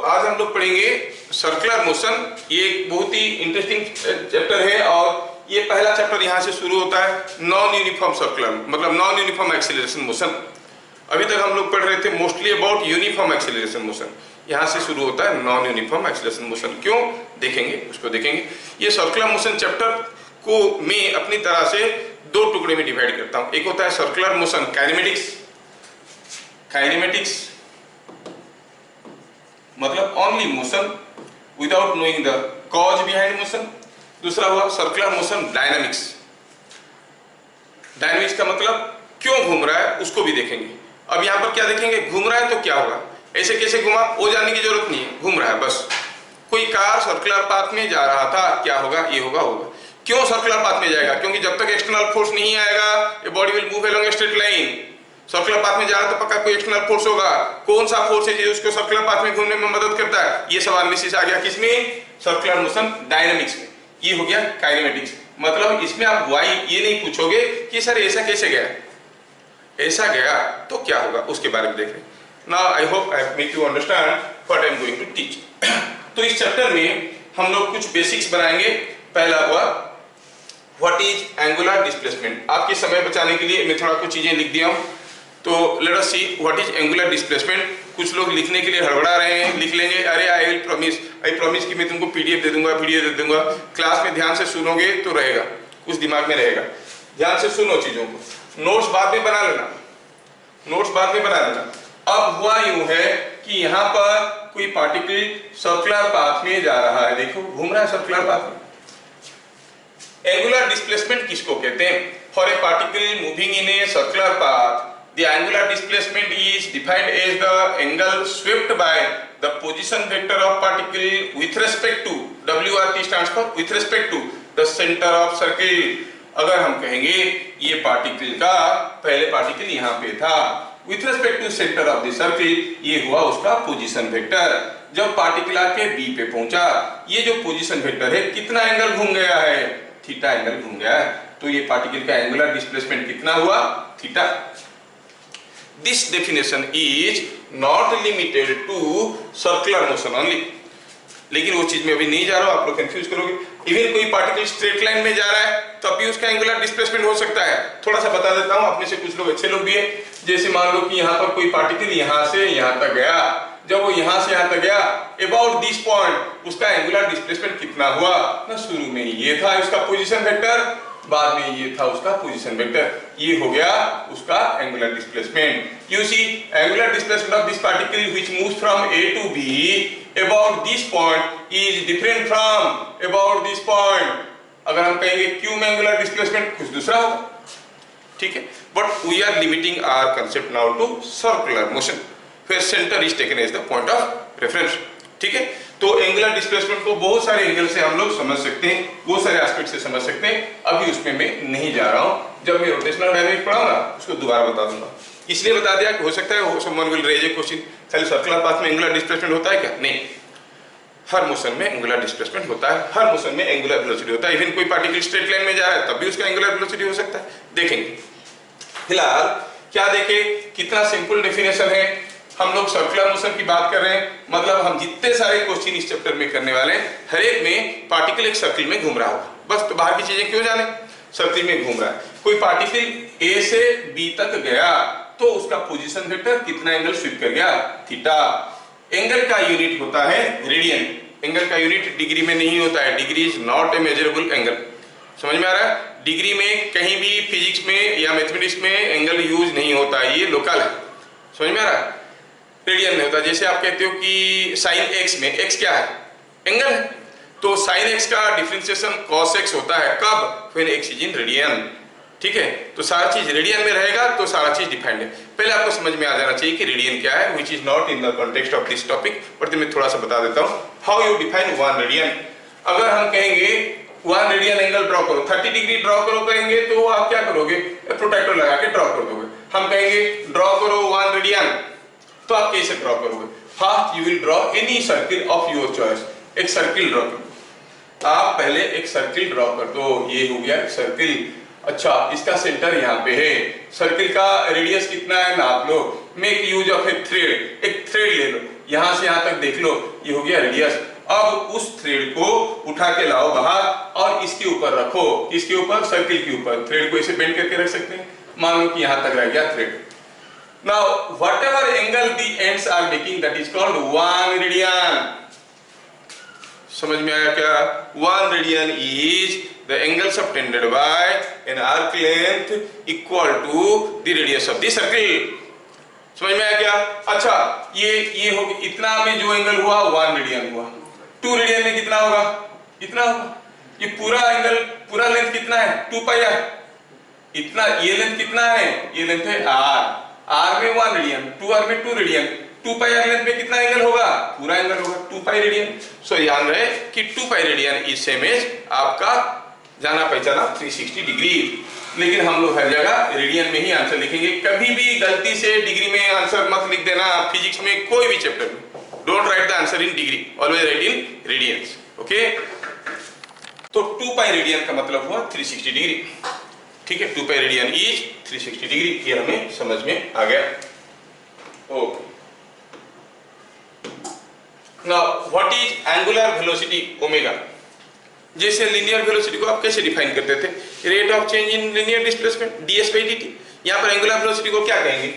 आज हम लोग पढ़ेंगे सर्कुलर मोशन। ये एक बहुत ही इंटरेस्टिंग चैप्टर है और ये पहला चैप्टर यहाँ से शुरू होता है नॉन यूनिफॉर्म सर्कुलर, मतलब नॉन यूनिफॉर्म एक्सीलरेशन मोशन। अभी तक हम लोग पढ़ रहे थे mostly about uniform acceleration motion, यहाँ से शुरू होता है नॉन यूनिफॉर्म एक्सीलरेशन मोशन। क्यों देखेंगे, उसको देखेंगे। ये सर्कुलर मोशन चैप्टर को मैं अपनी तरह से दो टुकड़े में डिवाइड करता हूँ। एक होता है सर्कुलर मोशन काइनेमेटिक्स, काइनेमेटिक्स मतलब only motion without knowing the cause behind motion. दूसरा हुआ सर्कुलर मोशन डायनामिक्स। डायनामिक्स का मतलब क्यों घूम रहा है उसको भी देखेंगे। अब यहाँ पर क्या देखेंगे, घूम रहा है तो क्या होगा, ऐसे कैसे घुमा वो जानने की जरूरत नहीं है, घूम रहा है बस। कोई कार सर्कुलर पाथ में जा रहा था, क्या होगा, ये होगा होगा। क्यों सर्कुलर पाथ में जाएगा, क्योंकि जब तक एक्सटर्नल फोर्स नहीं आएगा ये body will move along a straight line. Circular path में जा रहा है तो पक्का कोई एक्सटर्नल फोर्स होगा। कौन सा फोर्स है जो उसको सर्कुलर पाथ में घूमने में मदद करता है, ये सवाल एनालिसिस आ गया किसमें, सर्कुलर मोशन डायनामिक्स में। ये हो गया काइनेमेटिक्स। मतलब इसमें आप वाई ये नहीं पूछोगे कि सर ऐसा कैसे गया, ऐसा गया तो क्या होगा, उसके बारे में देख रहे हैं। Now I hope I make you understand what I am going to teach. तो इस चैप्टर में हम लोग कुछ बेसिक्स बनाएंगे। पहला हुआ व्हाट इज एंगुलर डिस्प्लेसमेंट। आपके समय बचाने के लिए मैं थोड़ा कुछ चीजें लिख दिया हूं, तो let us see what is angular displacement. कुछ लोग लिखने के लिए हड़बड़ा रहे हैं, लिख लेंगे अरे आई विल प्रॉमिस कि मैं तुमको पीडीएफ दे दूंगा, वीडियो दे दूंगा। क्लास में ध्यान से सुनोगे तो रहेगा, कुछ दिमाग में रहेगा। ध्यान से सुनो चीजों को, नोट्स बाद में बना लेना, नोट्स बाद में बना लेना। अब हुआ यूं है कि यहाँ पर कोई पार्टिकल सर्कुलर पाथ में जा रहा है, देखो घूम रहा है सर्कुलर पाथ में। एंगुलर डिस्प्लेसमेंट किसको कहते हैं, for a particle moving in a circular path the angular displacement is defined as the angle swept by the position vector of particle with respect to, WRT stands for with respect to the center of circle। अगर हम कहेंगे ये particle का पहले particle यहाँ पे था, with respect to center of the circle, ये हुआ उसका पोजीशन वेक्टर। जब पार्टिकल आके बी पे पहुंचा, ये जो पोजीशन वेक्टर है कितना एंगल घूम गया है, थीटा एंगल घूम गया है। तो ये पार्टिकल का एंगुलर डिस्प्लेसमेंट कितना हुआ, theta. This definition is not limited to circular motion only। लेकिन वो चीज में अभी नहीं जा रहा हूं, आप लोग कंफ्यूज करोगे। इवन कोई पार्टिकल स्ट्रेट लाइन में जा रहा है तब भी उसका एंगुलर डिस्प्लेसमेंट हो सकता है। थोड़ा सा बता देता हूं, अपने से कुछ लोग अच्छे लोग भी है। जैसे मान लो कि यहाँ पर कोई पार्टिकल यहाँ से यहाँ तक गया, जब वो यहाँ से यहाँ तक गया अबाउट दिस पॉइंट, उसका एंगुलर डिस्प्लेसमेंट कितना हुआ ना, शुरू में ये था उसका पोजीशन वेक्टर, बाद में ये था उसका पोजीशन वेक्टर, ये हो गया उसका angular displacement. You see angular displacement of this particle which moves from A to B about this point is different from about this point. अगर हम कहेंगे क्यू में एंगुलर डिस्प्लेसमेंट कुछ दूसरा होगा, ठीक है। But we are limiting our concept now to circular motion, फिर centre is taken as the point of reference, ठीक है। तो एंगुलर डिस्प्लेसमेंट को बहुत सारे एंगल से हम लोग समझ सकते हैं, बहुत सारे एस्पेक्ट से समझ सकते हैं। अभी उसमें मैं नहीं जा रहा हूं, जब मैं रोटेशनल डायनामिक्स पढ़ाऊंगा उसको दोबारा बता दूंगा। इसलिए बता दिया कि हो सकता है someone will raise a question, खाली सर्कुलर पाथ में एंगुलर डिस्प्लेसमेंट होता है क्या, नहीं, हर मोशन में एंगुलर डिस्प्लेसमेंट होता है, हर मोशन में एंगुलर वेलोसिटी होता है। इवन कोई पार्टिकल स्ट्रेट लाइन में जा रहा है तब भी उसका एंगुलर वेलोसिटी हो सकता है, देखेंगे। फिलहाल क्या देखे, कितना सिंपल डेफिनेशन है। हम लोग सर्कुलर मोशन की बात कर रहे हैं, मतलब हम जितने सारे क्वेश्चन इस चैप्टर में करने वाले हैं, हर एक में पार्टिकल एक सर्किल में घूम रहा होगा, बस। तो बाहर की चीजें क्यों जाने, सर्किल में घूम रहा है। कोई पार्टिकल ए से बी तक गया तो उसका पोजीशन वेक्टर कितना एंगल स्वीप कर गया, थीटा। एंगल का यूनिट होता है रेडियन, एंगल का यूनिट डिग्री में नहीं होता है, degree is not A measurable angle. समझ में आ रहा है, डिग्री में कहीं भी फिजिक्स में या मैथमेटिक्स में एंगल यूज नहीं होता है, ये लोकल है। समझ में आ रहा है, रेडियन में होता है। जैसे आप कहते हो कि साइन एक्स में, एक्स क्या है, एंगल है, तो साइन एक्स का डिफरेंशिएशन कॉस एक्स होता है, कब, when x is in radian, ठीक है। तो सारा चीज रेडियन में रहेगा तो सारा चीज डिफाइंड है। पहले आपको समझ में आ जाना चाहिए कि रेडियन क्या है, which is not in the context of this topic, but मैं थोड़ा सा बता देता हूं how you define one radian. अगर हम कहेंगे वन रेडियन एंगल ड्रॉ करो, 30 डिग्री ड्रॉ करो कहेंगे तो आप क्या करोगे, प्रोट्रैक्टर लगा के ड्रॉ कर दोगे। हम कहेंगे ड्रॉ करो वन रेडियन, तो आप कैसे ड्रॉ करोगे, first you will draw any circle of your choice. एक सर्किल ड्रॉ करो, आप पहले एक सर्किल ड्रॉ कर दो, ये हो गया सर्किल। अच्छा, इसका सेंटर यहाँ पे है, सर्किल का रेडियस कितना है नाप लो, make use of a thread, एक थ्रेड ले लो, यहां से यहां तक देख लो, ये हो गया रेडियस। अब उस थ्रेड को उठा के लाओ बाहर और इसके ऊपर रखो, इसके ऊपर, सर्किल के ऊपर। थ्रेड को इसे बेंड करके रख सकते हैं, मान लो कि यहां तक रह गया thread. Now whatever angle the ends are making, that is called 1 radian. समझ में आया क्या? 1 radian is the angle subtended by an arc length equal to the radius of the circle. समझ में आया क्या? अच्छा, ये हो इतना में जो एंगल हुआ 1 रेडियन हुआ। 2 रेडियन में कितना होगा? इतना होगा। ये पूरा एंगल, पूरा लेंथ कितना है? 2 पाई आर। इतना, ये लेंथ कितना है? ये लेंथ है r। r में 1 रेडियन, 2r में 2 रेडियन, 2 पाई r लेंथ में कितना एंगल होगा? पूरा एंगल होगा 2 पाई रेडियन। सो ध्यान रहे कि 2 pi radian is same as आपका जाना पहचाना 360 डिग्री। लेकिन हम लोग हर जगह रेडियन में ही आंसर लिखेंगे। कभी भी गलती से डिग्री में आंसर मत लिख देना। फिजिक्स में कोई भी चैप्टर में don't write the answer in degree, always right in radiance. Okay, तो 2 पाई रेडियन का मतलब हुआ 360 डिग्री। ठीक है, 2 पाई रेडियन इज 360 डिग्री। ये हमें समझ में आ गया। Okay, now what is angular velocity omega? जैसे लीनियर वेलोसिटी को आप कैसे डिफाइन करते थे? Rate of change in linear displacement ds by dt। यहाँ पर एंगुलर वेलोसिटी को क्या कहेंगे?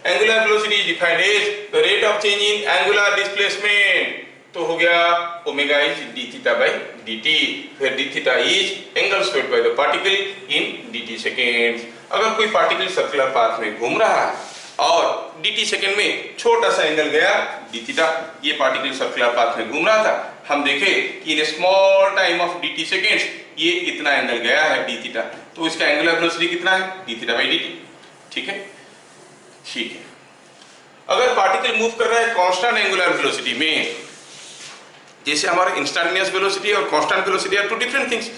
Angular velocity is defined as the rate of change in angular displacement. तो हो गया omega is d theta by dt, फिर d theta is angle squared by the particle in dt seconds. अगर कोई particle circular path में घूम रहा है और dt सेकेंड में छोटा सा एंगल गया d थीटा, ये पार्टिकल सर्कुलर पाथ में घूम रहा था, हम देखे कि in small time of dt seconds ये इतना एंगल गया है d थीटा, तो इसका एंगुलर वेलोसिटी कितना है? d theta by dt। ठीक है, ठीक है। अगर पार्टिकल मूव कर रहा है कांस्टेंट एंगुलर वेलोसिटी में, जैसे हमारे इंस्टेंटेनियस वेलोसिटी और constant velocity are two different things.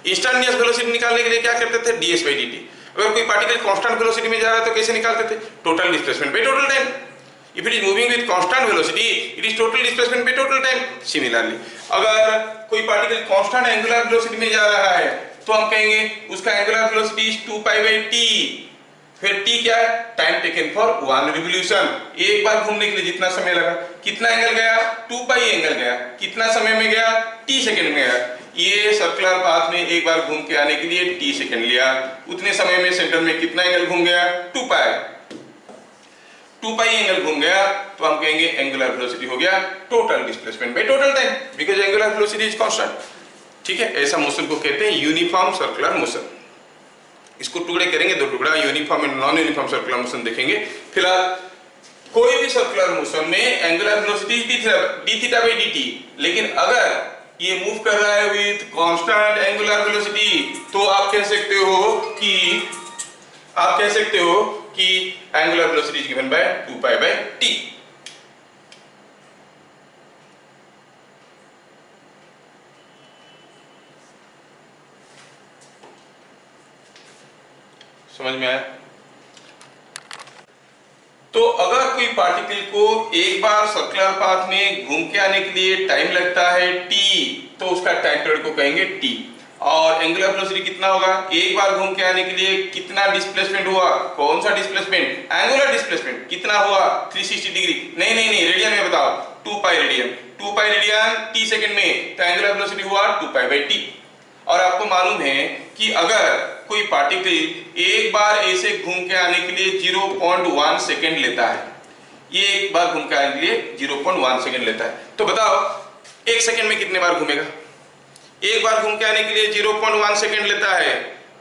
Instantaneous velocity निकालने के लिए क्या करते थे? ds by dt। अगर कोई पार्टिकल कांस्टेंट वेलोसिटी में जा रहा है तो कैसे निकालते थे? Total displacement by total time. If it is moving with constant velocity, it is total displacement by total time. Similarly, अगर कोई पार्टिकल कांस्टेंट एंगुलर वेलोसिटी में जा रहा है तो हम कहेंगे उसका angular velocity is 2 pi by t। फिर t क्या है? Time taken for 1 revolution. एक बार घूमने के लिए जितना समय लगा, कितना एंगल गया? 2 पाई एंगल गया। कितना समय में गया? t सेकंड में गया। ये सर्कुलर पाथ में एक बार घूम के आने के लिए t सेकंड लिया, उतने समय में सेंटर में कितना एंगल घूम गया? 2 पाई। 2 पाई एंगल घूम गया तो हम कहेंगे एंगुलर वेलोसिटी हो गया total displacement by total time, because angular velocity is constant. ठीक है, ऐसा मोशन को कहते हैं यूनिफॉर्म सर्कुलर मोशन। इसको टुकड़े करेंगे, 2 टुकड़ा, uniform and non uniform circular motion देखेंगे। फिलहाल कोई भी सर्कुलर मोशन में angular velocity d theta by dt, लेकिन अगर ये मूव कर रहा है विद कांस्टेंट एंगुलर वेलोसिटी तो आप कह सकते हो कि angular velocity is given by 2 pi by t। समझ में आया? तो अगर कोई पार्टिकल को एक बार सर्कुलर पाथ में घूम के आने के लिए टाइम लगता है t, तो उसका टाइम पीरियड को कहेंगे t। और एंगुलर वेलोसिटी कितना होगा? एक बार घूम के आने के लिए कितना डिस्प्लेसमेंट हुआ? कौन सा डिस्प्लेसमेंट? Angular displacement. कितना हुआ? 360 डिग्री। नहीं, रेडियन में बताओ। 2 pi radian. 2 pi radian t second में, तो एंगुलर वेलोसिटी हुआ 2 पाई बाय t। और आपको मालूम है कि अगर कोई पार्टिकल एक बार ऐसे घूम के आने के लिए 0.1 सेकंड लेता है, ये एक बार घूम के आने के लिए 0.1 सेकंड लेता है, तो बताओ 1 सेकंड में कितने बार घूमेगा? एक बार घूम के आने के लिए 0.1 सेकंड लेता है,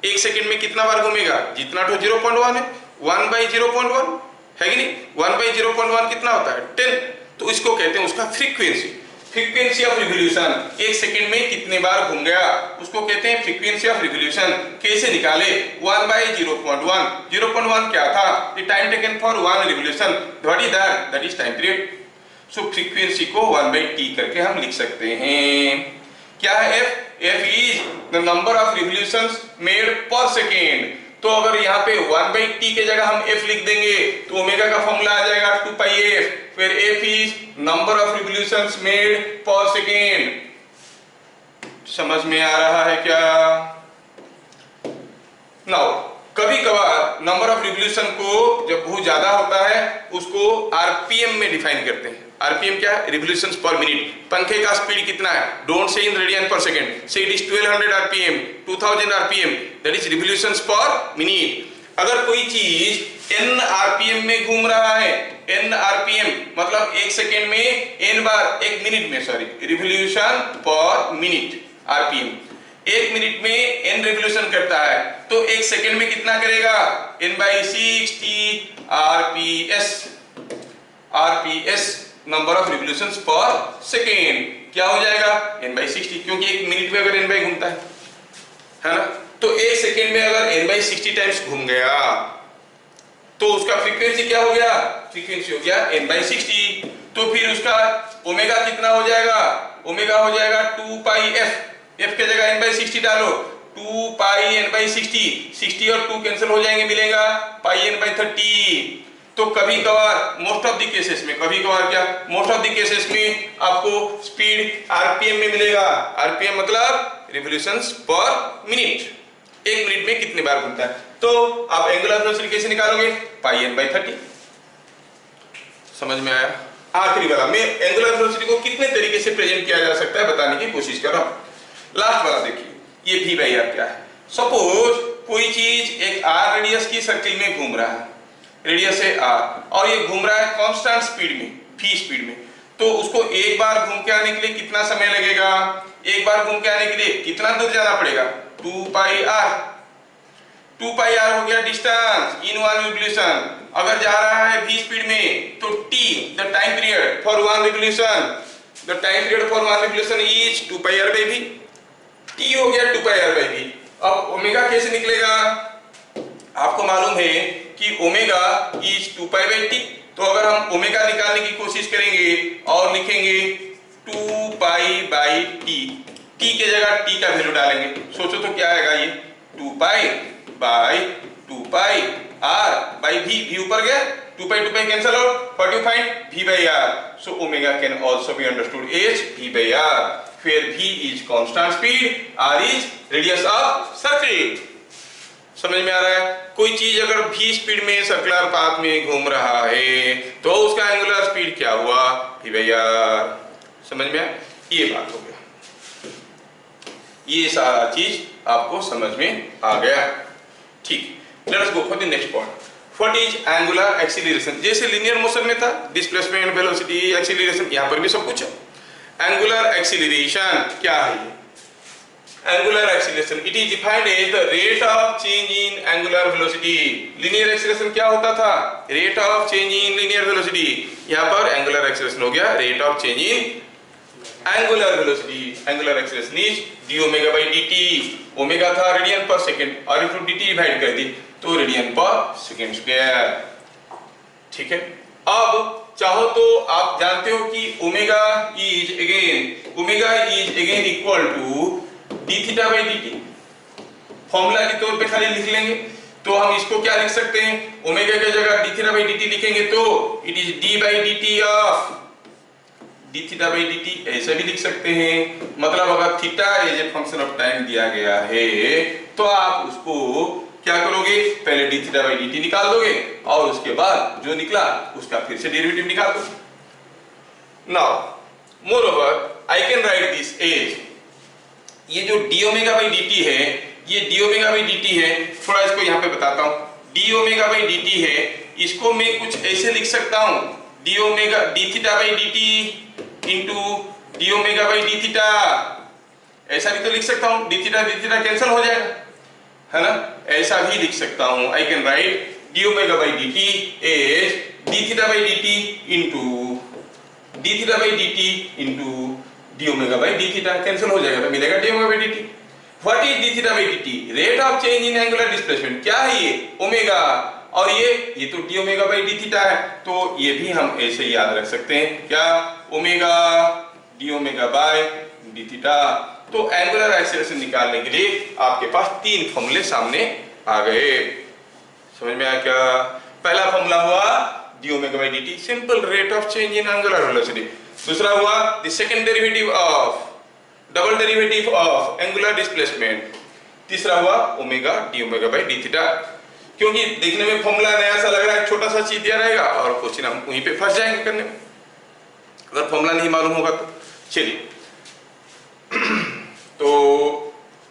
1 सेकंड में कितना बार घूमेगा? जितना तो 0.1 है, 1 by 0.1 है कि नहीं? 1 by 0.1 कितना होता है? 10। तो इसको कहते हैं उसका फ्रीक्वेंसी ऑफ रिवोल्यूशन। 1 सेकंड में कितने बार घूम गया, उसको कहते हैं फ्रीक्वेंसी ऑफ रिवोल्यूशन। कैसे निकाले? 1 by 0.1। 0.1 क्या था? The time taken for 1 revolution. What is that? That is time period. So frequency को 1 by t करके हम लिख सकते हैं। क्या है f? f is the number of revolutions made पर सेकेंड। तो अगर यहाँ पे 1 by t के जगह हम f लिख देंगे तो ओमेगा का फॉर्मूला आ जाएगा 2 pi f। फिर f is number of revolutions made पर सेकेंड। समझ में आ रहा है क्या? नाउ कभी कभार नंबर ऑफ रिवोल्यूशन को जब बहुत ज्यादा होता है उसको आरपीएम में डिफाइन करते हैं। आरपीएम क्या है? रिवोल्यूशंस पर मिनट। पंखे का स्पीड कितना है? डोंट से इन रेडियन पर सेकंड, से it is 1200 RPM, 2000 RPM, that is revolutions पर मिनट। अगर कोई चीज n आरपीएम में घूम रहा है, n आरपीएम मतलब एक सेकेंड में n बार, एक मिनट में sorry, revolution per minute RPM, एक मिनट में n रिवोल्यूशन करता है, तो एक सेकेंड में कितना करेगा? n/60 RPS, RPS number of revolutions पर सेकेंड क्या हो जाएगा? n/60, क्योंकि एक मिनट में अगर n बाई घूमता है ना, तो एक सेकेंड में अगर n/60 टाइम्स घूम गया तो उसका फ्रीक्वेंसी क्या हो गया? फ्रीक्वेंसी हो गया n/60। तो फिर उसका ओमेगा कितना हो जाएगा? ओमेगा हो जाएगा 2 पाई f, f के जगह n/60 डालो, 2 पाई n/60, 60 और 2 कैंसिल हो जाएंगे, मिलेगा पाई n/30। तो कभी कभार, मोस्ट ऑफ द केसेस में, कभी कभार क्या, मोस्ट ऑफ द केसेस में आपको स्पीड आरपीएम में मिलेगा। आरपीएम मतलब रिवोल्यूशंस पर मिनट, एक मिनट में कितने बार घूमता है। तो आप एंगुलर वेलोसिटी कैसे निकालोगे? पाई n/30। समझ में आया? आखिरी वाला में एंगुलर वेलोसिटी को कितने तरीके से प्रेजेंट किया जा सकता है बताने की कोशिश कर रहा हूं। लास्ट वाला देखिए, ये v/r क्या है? सपोज कोई चीज एक r रेडियस की सर्किल में घूम रहा है, रेडियस है r, और ये घूम रहा है कांस्टेंट स्पीड में, v स्पीड में, तो उसको एक बार घूम के आने के लिए कितना समय लगेगा? एक बार घूम के आने के लिए कितना दूर जाना पड़ेगा? 2 पाई r, 2 पाई r हो गया डिस्टेंस इन वन रिवोल्यूशन। अगर जा रहा है v स्पीड में तो t, the time period for one revolution, the time period for one revolution is 2 pi r by v, t हो गया 2 पाई r बाई v। अब ओमेगा कैसे निकलेगा? आपको मालूम है कि omega is 2 pi by t, तो अगर हम ओमेगा निकालने की कोशिश करेंगे और लिखेंगे 2 पाई बाई t, t के जगह t का वैल्यू डालेंगे, सोचो तो क्या आएगा? ये 2 pi by 2 pi r by v, v ऊपर गया, 2 pi cancel out, what you find? v by r, so omega can also be understood as v by r, where v is constant speed, r is radius of circle। समझ में आ रहा है? कोई चीज अगर v स्पीड में circular path में घूम रहा है तो उसका एंगुलर स्पीड क्या हुआ? v by r। समझ में आया? ये बात हो गया, ये सारा चीज आपको समझ में आ गया। ठीक, let us go for the next point. What is angular acceleration? जैसे लिनियर मोशन में था डिस्प्लेसमेंट, वेलोसिटी, एक्सीलरेशन, यहां पर भी सब कुछ है। एंगुलर एक्सीलरेशन क्या है? Angular acceleration it is defined as the rate of change in angular velocity. Linear acceleration क्या होता था? Rate of change in linear velocity. यहां पर एंगुलर एक्सीलरेशन हो गया rate of change in angular velocity. Angular acceleration is d omega by d t. Omega था radian per second, और इसको डी टी डिवाइड कर दी तो रेडियन पर सेकेंड स्क्वायर। ठीक है, अब चाहो तो आप जानते हो कि omega is again equal to d theta by d t. Formula के तौर पे खाली लिख लेंगे तो हम इसको क्या लिख सकते हैं? ओमेगा की जगह d theta by d t लिखेंगे तो it is d by d t of d theta by d t, ऐसा भी लिख सकते हैं। मतलब अगर theta as a function of time दिया गया है तो आप उसको क्या करोगे? पहले d theta by d t निकाल दोगे और उसके बाद जो निकला उसका फिर से डेरिवेटिव निकाल दो। Now moreover I can write this as, ये जो d omega by d t है, ये d omega by d t है, थोड़ा इसको यहाँ पे बताता हूँ। D omega by d t है, इसको मैं कुछ ऐसे लिख सकता हूँ, d omega d theta by d t into d omega by d theta, ऐसा भी तो लिख सकता हूँ। डी थीटा कैंसिल हो जाएगा, है ना? ऐसा भी लिख सकता हूँ। I can write d omega by d t as d theta by d t into d theta by d t into d omega by d theta, cancel हो जाएगा तो मिलेगा d omega by d t. What is d theta by d t? Rate of change in angular displacement. क्या है ये? Omega, और ये तो d omega by d theta है, तो ये भी हम ऐसे याद रख सकते हैं। क्या? Omega d omega by d theta. तो एंगुलर एक्सीलरेशन निकालने के लिए आपके पास तीन फॉर्मूले सामने आ गए। समझ में आया क्या? पहला फॉर्मूला हुआ D omega by d T, simple rate of change in angular velocity. दूसरा हुआ the second derivative of double derivative of angular displacement. तीसरा हुआ omega d omega by d theta. क्योंकि देखने में फॉर्मूला नया सा लग रहा है, छोटा सा चीज दिया रहेगा और क्वेश्चन हम वहीं पे फंस जाएंगे करने में। अगर फॉर्मूला नहीं मालूम होगा तो। चलिए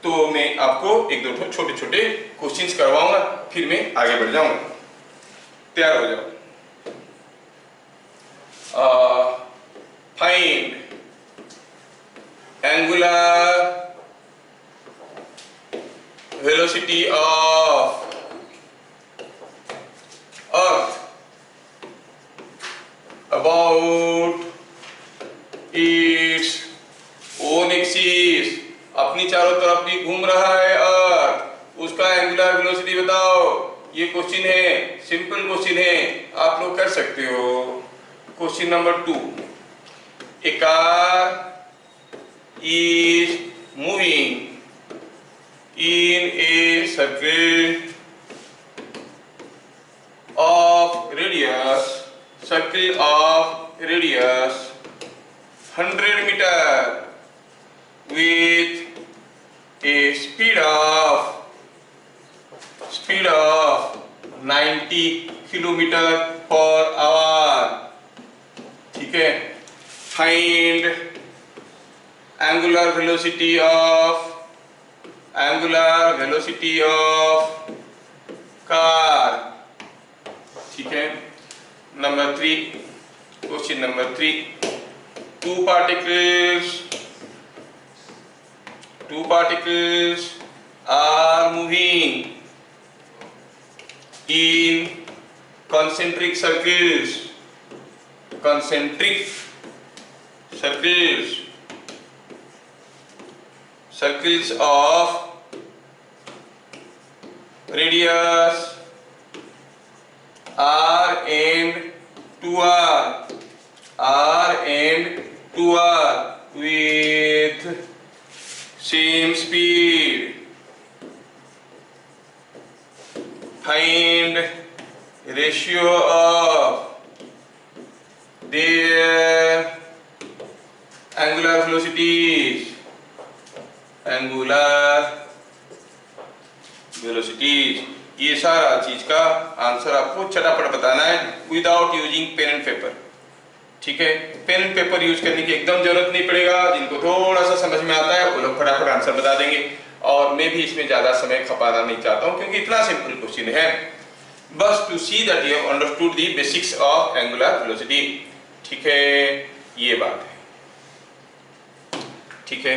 तो मैं आपको एक दो छोटे छोटे क्वेश्चंस करवाऊंगा, फिर मैं आगे बढ़ जाऊंगा। तैयार हो जाओ। Find angular velocity of earth about its own axis. अपनी चारों तरफ भी घूम रहा है अर्थ, उसका एंगुलर वेलोसिटी बताओ। ये क्वेश्चन है, सिंपल क्वेश्चन है, आप लोग कर सकते हो। Question number 2, A car is moving in a circle of radius 100 meter with a speed of 90 kilometer per hour। ठीक है, find angular velocity of car। ठीक है। Number 3, question number 3, two particles are moving in concentric circles of radius r and 2r with same speed। Find ratio of their angular velocities। ये सारा चीज का answer आपको चटापट बताना है without using pen and paper. ठीक है, पेन एंड पेपर यूज करने की एकदम जरूरत नहीं पड़ेगा। जिनको थोड़ा सा समझ में आता है वो लोग फटाफट आंसर बता देंगे, और मैं भी इसमें ज्यादा समय खपाना नहीं चाहता हूं क्योंकि इतना सिंपल क्वेश्चन है। बस to see that you have understood the basics of angular velocity. ठीक है, ये बात है। ठीक है,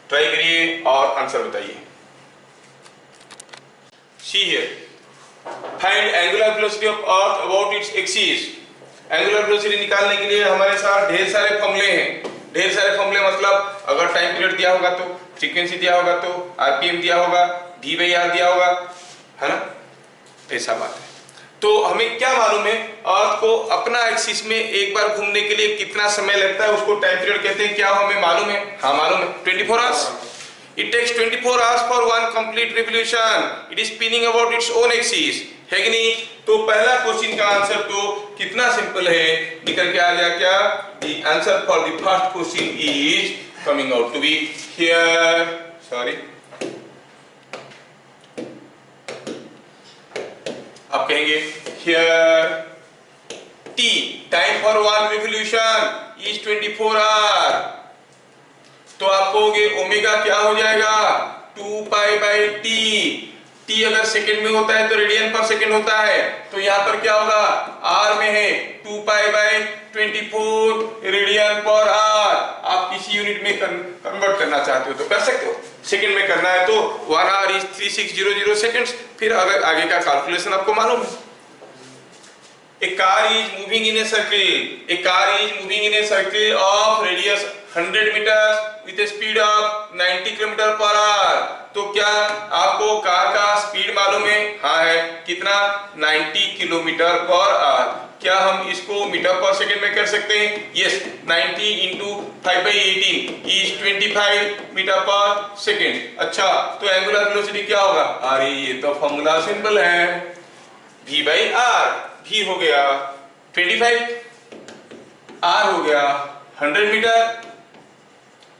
ट्राई करिए और आंसर बताइए। See here, find angular velocity of earth about its axis। Angular velocity निकालने के लिए हमारे साथ ढेर सारे फॉर्मूले हैं। ढेर सारे फॉर्मूले मतलब अगर टाइम पीरियड दिया होगा तो, फ्रीक्वेंसी दिया होगा तो, आरपीएम दिया होगा, v/r दिया होगा, है ना, ऐसा बात है। तो हमें क्या मालूम है, अर्थ को अपना एक्सिस में एक बार घूमने के लिए कितना समय लगता है, उसको टाइम पीरियड कहते हैं। क्या हमें मालूम है? हाँ मालूम है, 24 hours. It takes 24 hours for one complete revolution. It is spinning about its own axis, है कि नहीं? तो पहला क्वेश्चन का आंसर तो कितना सिंपल है, निकल के आ गया क्या? The answer for the first question is coming out to be here. Sorry. आप कहेंगे here T, time for one revolution is 24 hours। तो आप कहोगे ओमेगा क्या हो जाएगा? 2 पाई बाई टी। टी अगर सेकंड में होता है तो रेडियन पर सेकंड होता है, तो यहाँ पर क्या होगा? आर में है 2 पाई बाई 24 रेडियन पर आर। आप किसी यूनिट में कन्वर्ट करना चाहते हो तो कर सकते हो। सेकंड में करना है तो 1 आवर इज 3600 सेकंड्स। फिर अगर आगे का कैलकुलेशन आपको मालूम है। A car is moving in a circle of radius 100 meters with a speed of 90 km per hour। तो क्या आपको कार का स्पीड मालूम है? हाँ है, कितना? 90 किलोमीटर पर आवर। क्या हम इसको मीटर पर सेकंड में कर सकते हैं? यस, 90 इंटू 5/18 इज 25 मीटर पर सेकंड। अच्छा, तो एंगुलर वेलोसिटी क्या होगा? अरे ये तो फॉर्मूला सिंपल है, v/r। v हो गया 25, r हो गया 100 मीटर,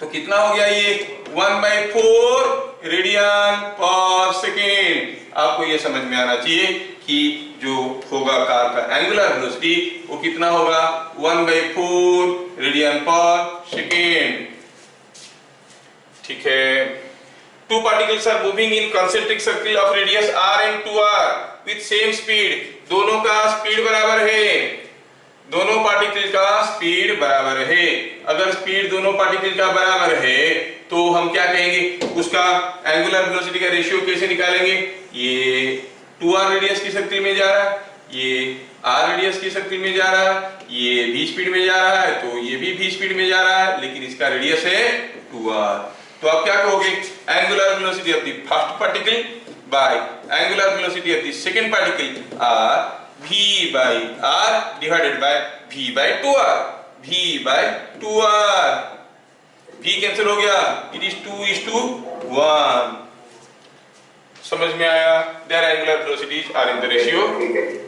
तो कितना हो गया ये? 1/4 रेडियन पर सेकेंड। आपको ये समझ में आना चाहिए कि जो होगा कार का एंगुलर वेलोसिटी वो कितना होगा 1/4 रेडियन पर सेकेंड। ठीक है। Two particles are moving in concentric circle of radius r and 2r with same speed। दोनों का स्पीड बराबर है, दोनों पार्टिकल का स्पीड बराबर है। अगर स्पीड दोनों पार्टिकल का बराबर है तो हम क्या कहेंगे, उसका एंगुलर वेलोसिटी का रेशियो कैसे निकालेंगे। ये 2r रेडियस की सर्किल में जा रहा है, ये r रेडियस की सर्किल में जा रहा है, ये v स्पीड में जा रहा है, तो ये भी v स्पीड में जा रहा है, लेकिन इसका रेडियस है 2r। तो आप क्या कहोगे, angular velocity of the first particle by angular velocity of the second particle are v by r divided by v by 2r, v by 2r, v cancel हो गया, it is 2:1। समझ में आया, their angular velocities are in the ratio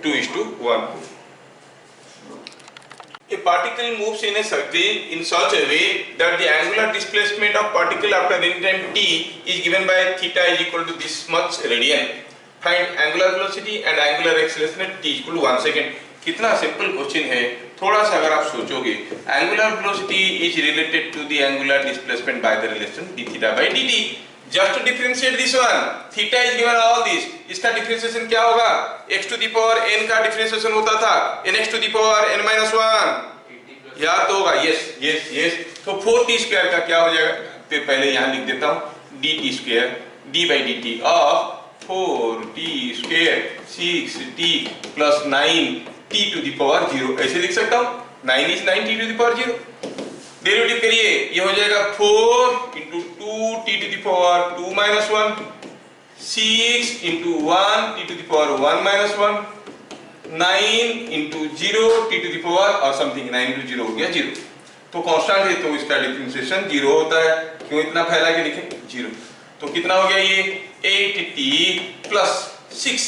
2:1। A particle moves in a circle in such a way that the angular displacement of particle after any time t is given by theta is equal to this much radian। Find angular velocity and angular acceleration at t equal to 1 second। कितना simple question है, थोड़ा सा अगर आप सोचोगे, angular velocity is related to the angular displacement by the relation d theta by dt। Just to differentiate this one, theta is given all this, इसका differentiation क्या होगा, x to the power n का differentiation होता था nx to the power n minus 1, याद तो होगा, yes yes yes. तो 4t स्क्वायर का क्या हो जाएगा, फिर पहले यहाँ लिख देता हूँ dt square d by dt of 4t square 6t plus 9t to the power 0, ऐसे लिख सकता हूँ, 9 is 9t to the power 0। Derivative करिए, ये हो जाएगा 4 into 2t to the power 2 minus 1, 6 into 1 t to the power 1 minus 1, 9 into 0 t to the power और something, 9 into 0 हो गया 0। तो कांस्टेंट है तो इसका डिफरेंशिएशन 0 होता है, क्यों इतना फैला के लिखे 0। तो कितना हो गया ये 8t plus 6,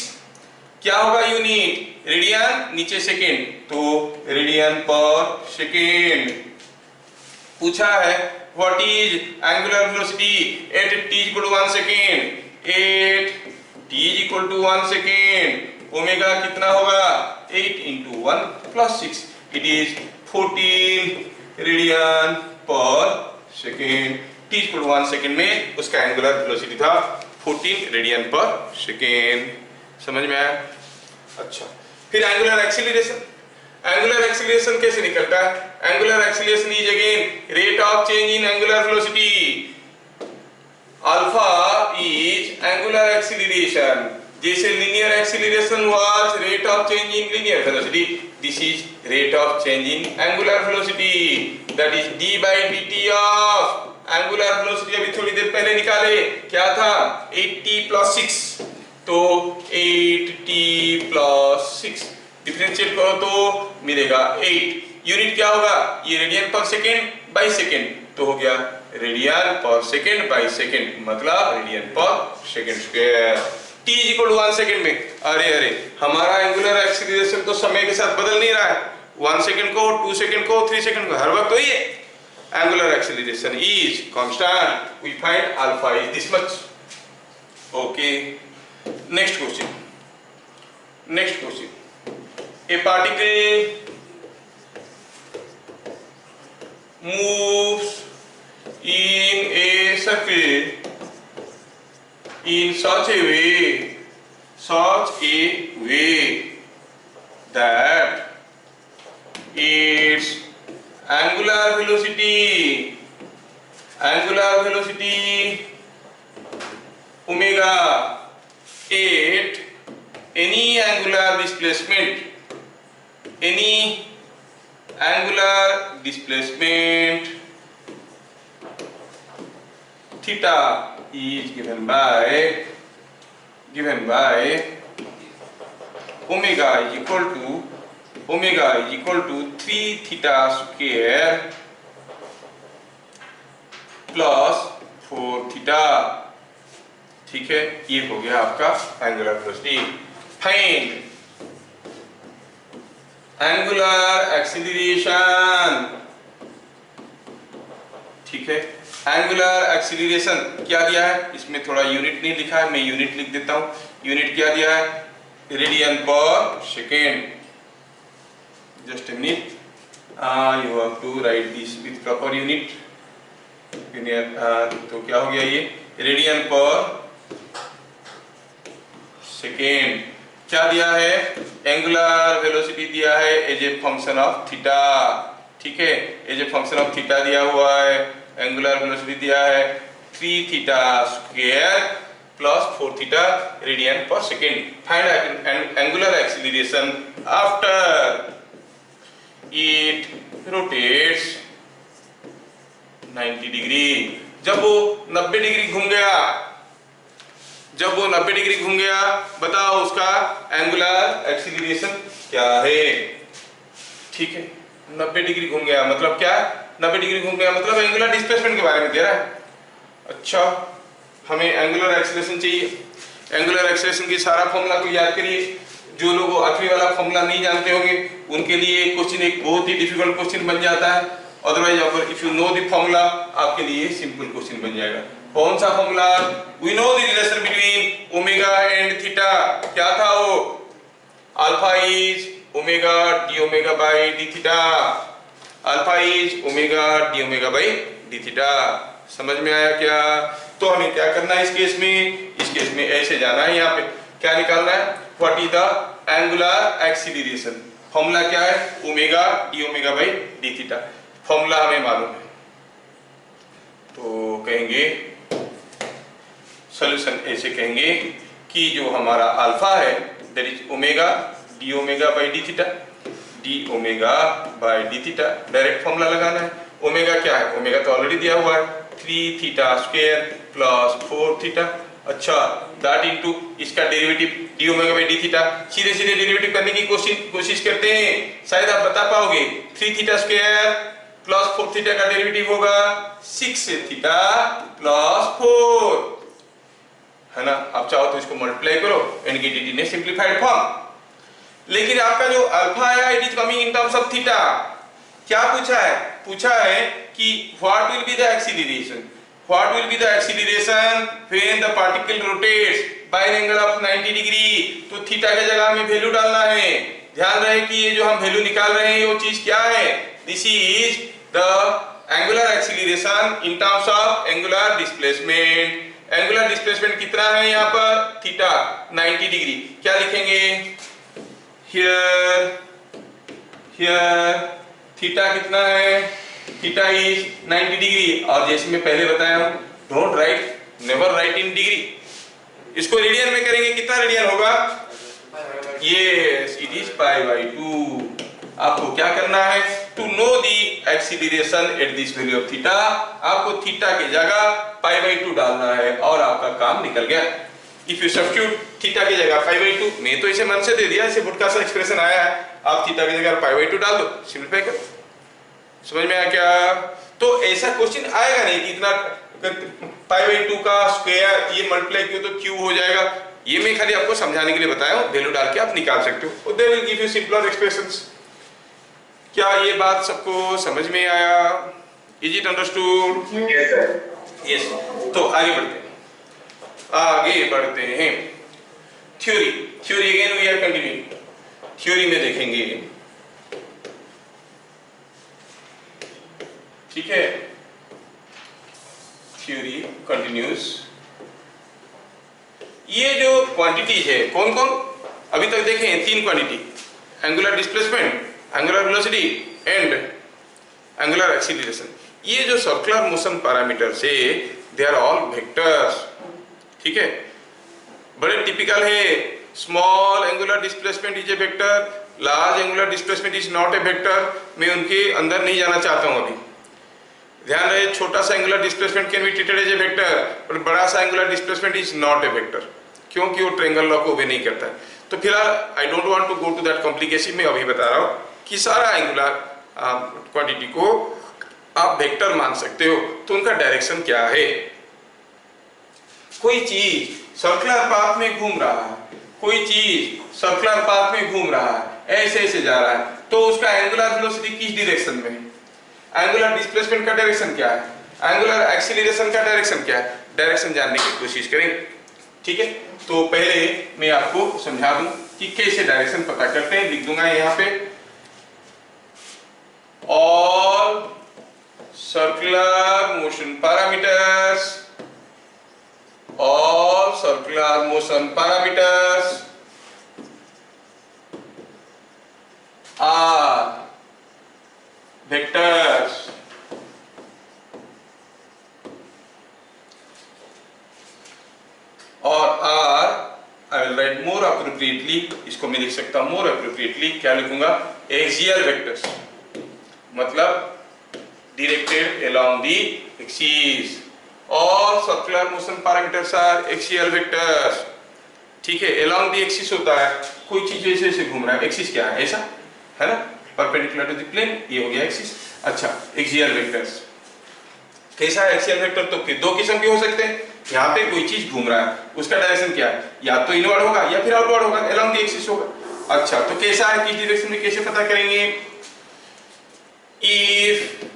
क्या होगा यूनिट, रेडियन, नीचे सेकेंड, तो रेडियन पर सेकेंड। पूछा है what is angular velocity at t equal to 1 second, at t equal to 1 second, omega कितना होगा 8 into 1 plus 6, it is 14 radian per second. t equal to 1 second में उसका angular velocity था 14 radian per second. समझ में आया। अच्छा, फिर एंगुलर एक्सीलरेशन, एंगुलर एक्सीलरेशन कैसे निकलता है, angular acceleration is again rate of change in angular velocity, alpha is angular acceleration, जैसे linear acceleration was rate of change in linear velocity, this is rate of change in angular velocity, that is d by dt of angular velocity. अभी थोड़ी देर पहले निकाले, क्या था 8t plus 6, तो 8t plus 6 differentiate करो तो मिलेगा 8, यूनिट क्या होगा, ये radian per second by second, तो हो गया radian per second by second, मतलब radian per second square. t equal to 1 second में, अरे अरे हमारा एंगुलर एक्सीलरेशन तो समय के साथ बदल नहीं रहा है, 1 सेकेंड को 2 सेकेंड को 3 सेकेंड को हर वक्त वही है, angular acceleration is constant, we find alpha is this much. Okay, next question, next question, a particle moves in a circle in such a way that its angular velocity omega at any angular displacement theta is given by omega is equal to 3 theta square plus 4 theta। ठीक है, ये हो गया आपका angular velocity. Find angular acceleration. ठीक है, angular acceleration क्या दिया है, इसमें थोड़ा यूनिट नहीं लिखा है, मैं यूनिट लिख देता हूं। यूनिट क्या दिया है, radian per second. Just a minute, you have to write this with proper unit. तो क्या हो गया ये, रेडियन पर सेकेंड। क्या दिया है, एंगुलर वेलोसिटी दिया है as a function of theta. ठीक है, as a function of theta दिया हुआ है। एंगुलर वेलोसिटी दिया है 3 theta square plus 4 theta radian per second. Find angular acceleration after it rotates 90 degree. जब वो 90 डिग्री घूम गया, जब वो 90 डिग्री घूम गया, बताओ उसका एंगुलर एक्सीलरेशन क्या है। ठीक है, 90 डिग्री घूम गया मतलब क्या, 90 डिग्री घूम गया मतलब एंगुलर डिस्प्लेसमेंट के बारे में दे रहा है। अच्छा, हमें एंगुलर एक्सीलरेशन चाहिए। एंगुलर एक्सीलरेशन की सारा फॉर्मूला को याद करिए। जो लोग 8वीं वाला फॉर्मूला नहीं जानते होंगे उनके लिए क्वेश्चन एक बहुत ही डिफिकल्ट क्वेश्चन बन जाता है। अदरवाइज अगर if you know the formula आपके लिए सिंपल क्वेश्चन बन जाएगा। कौन सा formula, we know the relation between omega and theta. क्या था वो, alpha is omega d omega by d theta. Alpha is omega d omega by d theta. समझ में आया क्या। तो हमें क्या करना है इस केस में, इस केस में ऐसे जाना है। यहाँ पे क्या निकालना है, what is the angular acceleration. Formula क्या है, omega d omega by d theta. Formula हमें मालूम है, तो कहेंगे सॉल्यूशन ऐसे कहेंगे कि जो हमारा अल्फा है that is omega d omega by d theta. D omega by d theta direct formula लगाना है। ओमेगा क्या है, ओमेगा तो ऑलरेडी दिया हुआ है 3 थीटा स्क्वायर प्लस 4 थीटा। अच्छा, दैट इनटू इसका derivative D omega by d theta. सीधे सीधे डेरिवेटिव करने की कोशिश करते हैं, शायद आप बता पाओगे। 3 थीटा स्क्वायर प्लस 4 थीटा का डेरिवेटिव होगा 6 थीटा प्लस 4, है ना। आप चाहो तो इसको मल्टीप्लाई करो and get it in a simplified form. लेकिन आपका जो अल्फा आया it is coming in terms of theta. क्या पूछा है, पूछा है कि what will be the acceleration, what will be the acceleration when the particle rotates by an angle of 90 degree. तो थीटा के जगह हमें वैल्यू डालना है। ध्यान रहे कि ये जो हम वैल्यू निकाल रहे हैं वो चीज क्या है, this is the angular acceleration in terms of angular displacement. Angular displacement कितना है यहाँ पर, थीटा 90 डिग्री। क्या लिखेंगे, हियर थीटा कितना है, थीटा इज 90 डिग्री। और जैसे मैं पहले बताया हूं, don't write, never write in degree. इसको रेडियन में करेंगे, कितना रेडियन होगा, yes it is pi by 2। आपको क्या करना है, to know the acceleration at this value of theta, आपको थीटा की जगह पाई बाय 2 डालना है और आपका काम निकल गया। इफ यू सब्स्टिट्यूट थीटा की जगह पाई बाय 2, मैं तो इसे मन से दे दिया, इसे बुटका सा एक्सप्रेशन आया है, आप थीटा की जगह पाई बाय 2 डाल दो, सिंपलीफाई करो। समझ में आया क्या। तो ऐसा क्वेश्चन आएगा नहीं कि इतना पाई बाय 2 का स्क्वायर ये मल्टीप्लाई किया तो क्यू हो जाएगा। ये मैं खाली आपको समझाने के लिए बताया हूं, वैल्यू डाल के आप निकाल सकते हो, they will give you simpler expressions. क्या ये बात सबको समझ में आया, इज इट अंडरस्टूड, यस। तो आगे बढ़ते हैं theory again we are continuing. Theory में देखेंगे, ठीक है, थ्योरी कंटिन्यूस। ये जो क्वांटिटीज है कौन कौन, अभी तक देखें 3 quantity, angular displacement, angular velocity and angular acceleration. ये जो सर्कुलर मोशन पैरामीटर्स है दे आर ऑल वेक्टर्स, ठीक है। बड़े टिपिकल है, small angular displacement is a vector, large angular displacement is not a vector. मैं उनके अंदर नहीं जाना चाहता हूं अभी। ध्यान रहे, छोटा सा angular displacement can be treated as a vector, पर बड़ा सा angular displacement is not a vector, क्योंकि वो ट्रायंगल लॉ को ओबे नहीं करता है। तो फिलहाल I don't want to go to that complication, मैं अभी बता रहा हूँ कि सारा एंगुलर क्वांटिटी को आप वेक्टर मान सकते हो। तो उनका डायरेक्शन क्या है, कोई चीज सर्कुलर पाथ में घूम रहा है, कोई चीज सर्कुलर पाथ में घूम रहा है, ऐसे ऐसे जा रहा है, तो उसका एंगुलर वेलोसिटी किस डायरेक्शन में है, एंगुलर डिस्प्लेसमेंट का डायरेक्शन क्या है, एंगुलर एक्सीलरेशन का डायरेक्शन क्या है, डायरेक्शन जानने की कोशिश करेंगे, ठीक है। तो पहले मैं आपको समझा दूं कि कैसे डायरेक्शन पता करते हैं। लिख दूंगा यहाँ पे, all circular motion parameters, all circular motion parameters are vectors और are, I will write more appropriately, इसको मैं लिख सकता हूं more appropriately, क्या लिखूंगा, axial vectors, मतलब directed along the axis। All circular motion parameters are axial vectors। ठीक है, along the axis होता है, कोई चीज ऐसे ऐसे घूम रहा है, एक्सिस क्या है, ऐसा है ना, परपेंडिकुलर टू द प्लेन, ये हो गया एक्सिस। अच्छा, एक्सियल वेक्टर्स कैसा है एक्सियल वेक्टर, तो दो किस्म के हो सकते हैं। यहाँ पे कोई चीज घूम रहा है, उसका डायरेक्शन क्या है, या तो इनवर्ड होगा या फिर आउटवर्ड होगा, along the axis होगा। अच्छा, तो कैसा है, किस डायरेक्शन में, कैसे पता करेंगे। If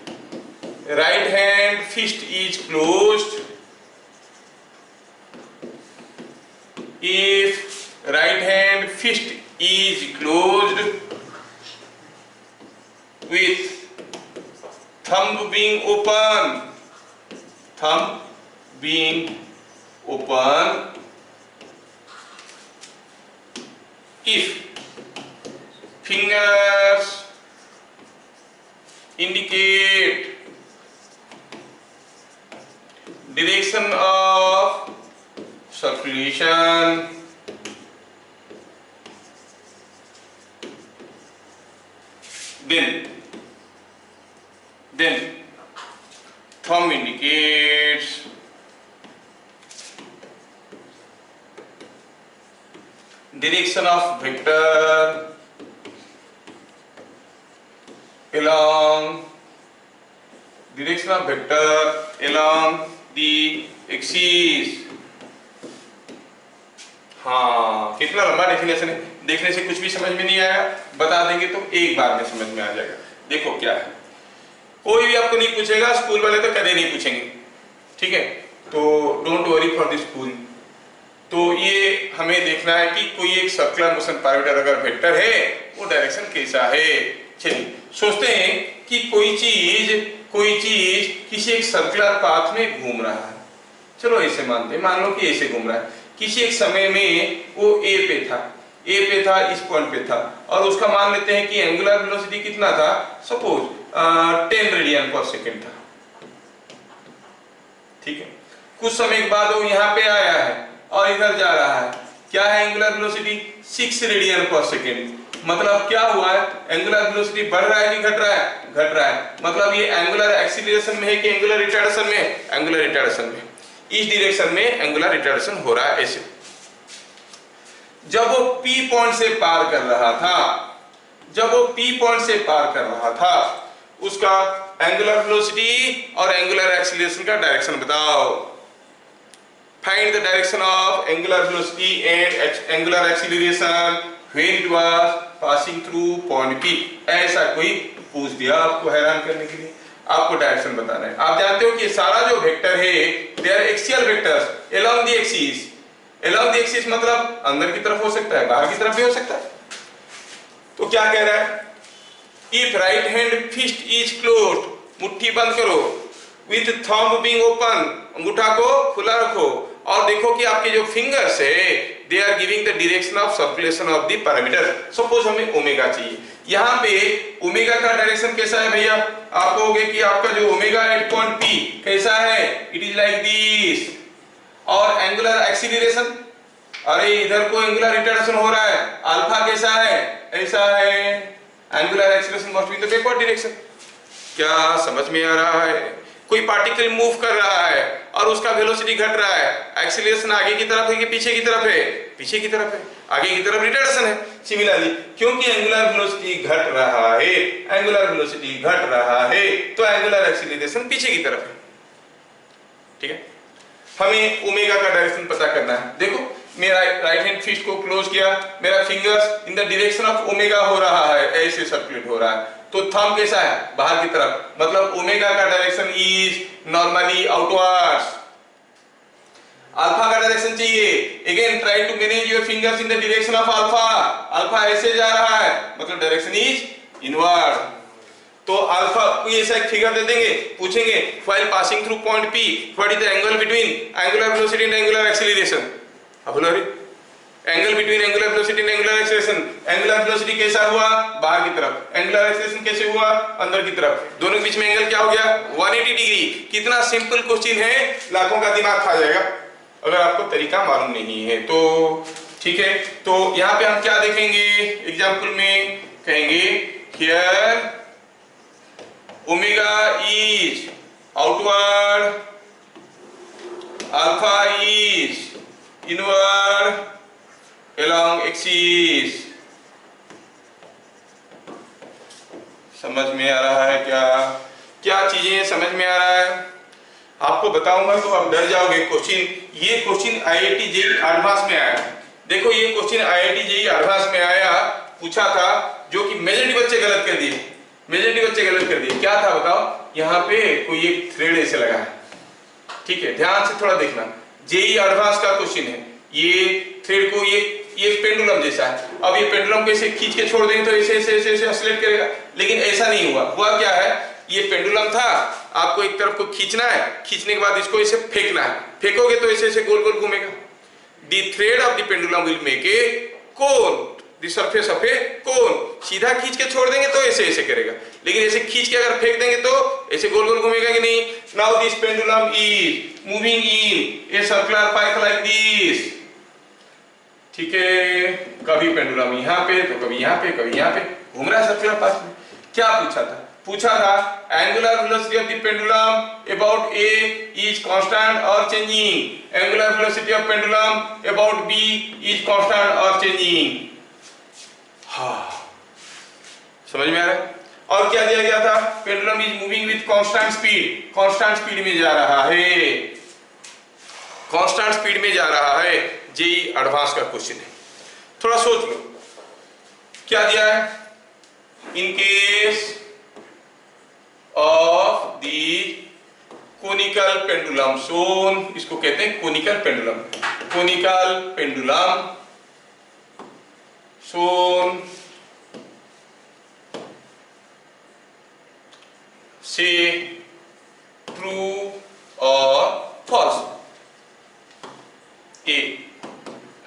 right hand fist is closed, if right hand fist is closed with thumb being open, thumb being open, if fingers indicate direction of circulation, then thumb indicates direction of vector along the axis। हाँ, कितना लंबा definition है, देखने से कुछ भी समझ में नहीं आएगा, बता देंगे तो एक बार में समझ में आ जाएगा। देखो क्या है, कोई भी आपको नहीं पूछेगा, स्कूल वाले तो कभी नहीं पूछेंगे, ठीक है, तो don't worry for the school. तो ये हमें देखना है कि कोई एक सर्कुलर मोशन पैरामीटर अगर वेक्टर है, वो डायरेक्शन कैसा है। चलिए सोचते हैं कि कोई चीज किसी एक सर्कुलर पाथ में घूम रहा है। चलो ऐसे मानते हैं, मान लो कि ऐसे घूम रहा है, किसी एक समय में वो ए पे था, इस पॉइंट पे था, और उसका मान लेते हैं कि एंगुलर वेलोसिटी कितना था, सपोज 10 रेडियन पर सेकेंड था। ठीक है, कुछ समय के बाद वो यहाँ पे आया है और इधर जा रहा है, क्या है angular velocity 6 radian per second. मतलब क्या हुआ है, एंगुलर वेलोसिटी बढ़ रहा है कि घट रहा है, घट रहा है। मतलब ये एंगुलर एक्सीलरेशन में है कि एंगुलर रिटार्डेशन में है, एंगुलर रिटार्डेशन में। इस डायरेक्शन में एंगुलर रिटार्डेशन हो रहा है ऐसे। जब वो P पॉइंट से पार कर रहा था, उसका एंगुलर वेलोसिटी और एंगुलर एक्सीलरेशन का डायरेक्शन बताओ। Find the direction of angular velocity and angular acceleration when it was passing through point P। ऐसा कोई पूछ दिया आपको हैरान करने के लिए, आपको डायरेक्शन बताना है। आप जानते हो कि सारा जो वेक्टर है they are axial vectors along the axis. Along the axis मतलब अंदर की तरफ हो सकता है, बाहर की तरफ भी हो सकता है। तो क्या कह रहा है, if right hand fist is closed, मुट्ठी बंद करो, विथ थंब बीइंग ओपन, अंगूठा को खुला रखो, और देखो कि आपके जो फिंगर्स है they are giving the direction of circulation of the parameter. Suppose हमें ओमेगा चाहिए, यहाँ पे ओमेगा का डायरेक्शन कैसा है भैया, आप कहोगे कि आपका जो ओमेगा एट पॉइंट P कैसा है, इट इज लाइक दिस। और एंगुलर एक्सीलरेशन, अरे इधर को एंगुलर रिटार्डेशन हो रहा है, अल्फा कैसा है, ऐसा है, angular acceleration must be in the backward direction. क्या समझ में आ रहा है, कोई पार्टिकल मूव कर रहा है और उसका वेलोसिटी घट रहा है, एक्सीलरेशन आगे की तरफ है कि पीछे की तरफ है, पीछे की तरफ है, आगे की तरफ रिटार्डेशन है। सिमिलरली क्योंकि एंगुलर वेलोसिटी घट रहा है, तो एंगुलर एक्सीलरेशन पीछे की तरफ है। ठीक है, हमें ओमेगा का डायरेक्शन पता करना है। देखो मेरा राइट हैंड फिस्ट को क्लोज किया, मेरा fingers in the direction of omega हो रहा है, ऐसे सर्कुलेट हो रहा है। तो थंब कैसा है, बाहर की तरफ, मतलब ओमेगा का direction is normally outwards. Alpha का डायरेक्शन चाहिए। Again try to manage your fingers in the direction of alpha. Alpha ऐसे जा रहा है, मतलब डायरेक्शन इज इनवर्ड। तो अल्फा कोई ऐसा एक फिगर दे देंगे, पूछेंगे while passing through point P what is the angle between angular velocity and angular acceleration. अब बोलो angle between angular velocity and angular acceleration. Angular velocity कैसा हुआ, बाहर की तरफ, एंगुलर एक्सीलरेशन कैसे हुआ, अंदर की तरफ, दोनों के बीच में एंगल क्या हो गया 180 डिग्री। कितना सिंपल क्वेश्चन है, लाखों का दिमाग खा जाएगा अगर आपको तरीका मालूम नहीं है तो। ठीक है, तो यहाँ पे हम क्या देखेंगे, एग्जाम्पल में कहेंगे here omega is outward, alpha is inward along axis। समझ में आ रहा है क्या, क्या चीजें समझ में आ रहा है? आपको बताऊंगा तो आप डर जाओगे। क्वेश्चन, ये क्वेश्चन आईआईटी जेईई एडवांस में आया। देखो ये क्वेश्चन आईआईटी जेईई एडवांस में आया, पूछा था, जो कि मेजॉरिटी बच्चे गलत कर दिए, मेजॉरिटी बच्चे गलत कर दिए। क्या था बताओ, यहाँ पे कोई एक थ्रेड ऐसे लगा है, ठीक है, ध्यान से थोड़ा देखना, जेईई एडवांस का क्वेश्चन है। ये थ्रेड को ये पेंडुलम जैसा है, अब ये पेंडुलम को ऐसे खींच के छोड़ देंगे तो ऐसे ऐसे ऐसे ऐसे ऑसिलेट करेगा, लेकिन ऐसा नहीं हुआ। हुआ क्या है, ये पेंडुलम था, आपको एक तरफ को खींचना है, खींचने के बाद इसको ऐसे फेंकना है, फेंकोगे तो ऐसे ऐसे गोल गोल घूमेगा। The thread of the pendulum will make a cone, the surface of a cone. सीधा खींच के छोड़ देंगे तो ऐसे ऐसे करेगा, लेकिन ऐसे खींच के अगर फेंक देंगे तो ऐसे गोल गोल घूमेगा कि नहीं। Now this pendulum is moving in a circular path like this, ठीक है, कभी पेंडुलम यहाँ पे तो कभी यहाँ पे, कभी यहाँ पे घूम रहा है सर्कुलर पाथ में। क्या पूछा था, पूछा था angular velocity of the pendulum about A is constant और changing, angular velocity of pendulum about B is constant और चेंजिंग। हाँ, समझ में आ रहा है? और क्या दिया गया था, pendulum is moving with constant speed, constant speed में जा रहा है, कांस्टेंट स्पीड में जा रहा है। जेईई एडवांस का क्वेश्चन है, थोड़ा सोच लो। क्या दिया है, in case of the conical pendulum shown, इसको कहते हैं conical pendulum, conical pendulum shown से ट्रू और false. A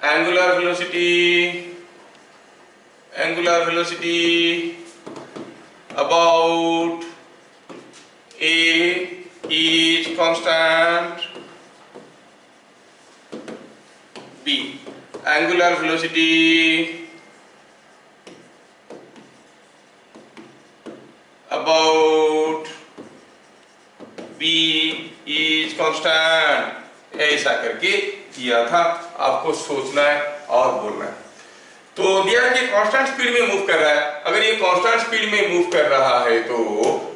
angular velocity about A is constant, B angular velocity about B is constant, ऐसा करके दिया था। आपको सोचना है और बोलना है। तो दिया कि कांस्टेंट स्पीड में मूव कर रहा है, अगर ये कांस्टेंट स्पीड में मूव कर रहा है तो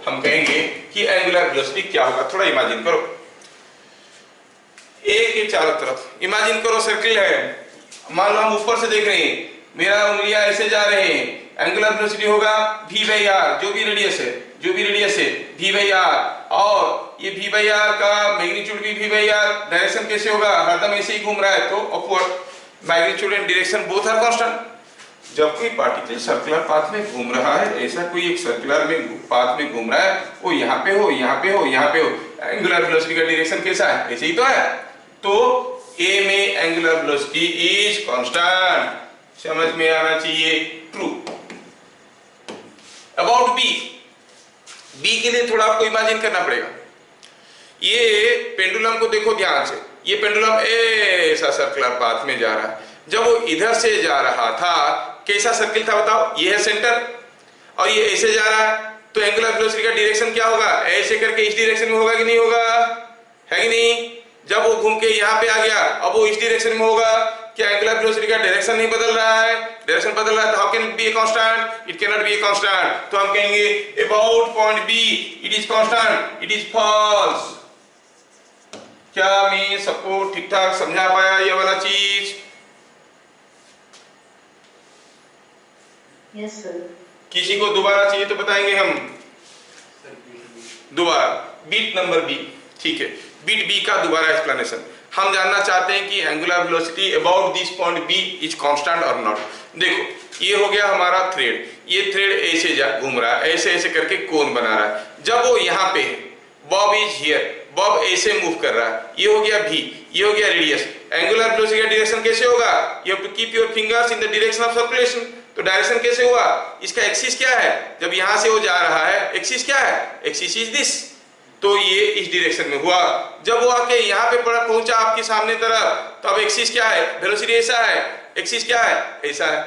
हम कहेंगे कि एंगुलर वेलोसिटी क्या होगा। थोड़ा इमेजिन करो, ए के चारों तरफ इमेजिन करो सर्किल है, मान लो हम ऊपर से देख रहे हैं, मेरा उंगलियां ऐसे जा रहे हैं, एंगुलर वेलोसिटी होगा v/r, जो भी रेडियस है, जो भी रेडियस है v/r, और ये v/r का मैग्नीट्यूड भी v/r, डायरेक्शन कैसे होगा, हरदम ऐसे ही घूम रहा है तो upward, magnitude and direction both are constant. जब कोई पार्टिकल सर्कुलर पाथ में घूम रहा है, ऐसा कोई एक सर्कुलर में पाथ में घूम रहा है, वो यहाँ पे हो, यहाँ पे हो, यहाँ पे हो, एंगुलर वेलोसिटी का डायरेक्शन कैसा है, ऐसे ही तो है। तो ए में एंगुलर वेलोसिटी इज कांस्टेंट, समझ में आना चाहिए, ट्रू। अबाउट बी, बी के लिए थोड़ा आपको इमेजिन करना पड़ेगा। ये पेंडुलम को देखो ध्यान से, ये पेंडुलम ऐसा सर्कुलर पाथ में जा रहा है, जब वो इधर से जा रहा था कैसा सर्किल था बताओ, ये है सेंटर और ये ऐसे जा रहा है, तो एंगुलर वेलोसिटी का डायरेक्शन क्या होगा, ऐसे करके इस डायरेक्शन में होगा कि नहीं होगा, है कि नहीं। जब वो घूम के यहाँ पे आ गया, अब वो इस डायरेक्शन में होगा, क्या एंगुलर वेलोसिटी का डायरेक्शन नहीं बदल रहा है, डायरेक्शन बदल रहा है, तो how can it be a constant, it can not be a constant. तो हम कहेंगे about point B it is constant, it is false. क्या मैं सबको ठीक ठाक समझा पाया ये वाला चीज? Yes sir. किसी को दोबारा चाहिए तो बताएंगे हम दोबारा, बीट नंबर बी, ठीक है, बीट बी का दोबारा एक्सप्लेनेशन। हम जानना चाहते हैं कि angular velocity about this point B is constant और नॉट। देखो ये हो गया हमारा थ्रेड, ये थ्रेड ऐसे घूम रहा है, ऐसे ऐसे करके कोन बना रहा है। जब वो यहाँ पे है, बॉब इज हियर, बॉब ऐसे मूव कर रहा है, ये हो गया v, ये हो गया रेडियस। एंगुलर वेलोसिटी का डायरेक्शन कैसे होगा? You have to keep your fingers in the direction of circulation. तो डायरेक्शन कैसे हुआ? इसका एक्सिस क्या है? जब यहां से वो जा रहा है, एक्सिस क्या है? एक्सिस इज दिस, तो ये इस डायरेक्शन में हुआ। जब वो आके यहाँ पे पहुंचा आपके सामने तरफ, तो अब एक्सिस क्या है? वेलोसिटी ऐसा है, एक्सिस क्या है? ऐसा है।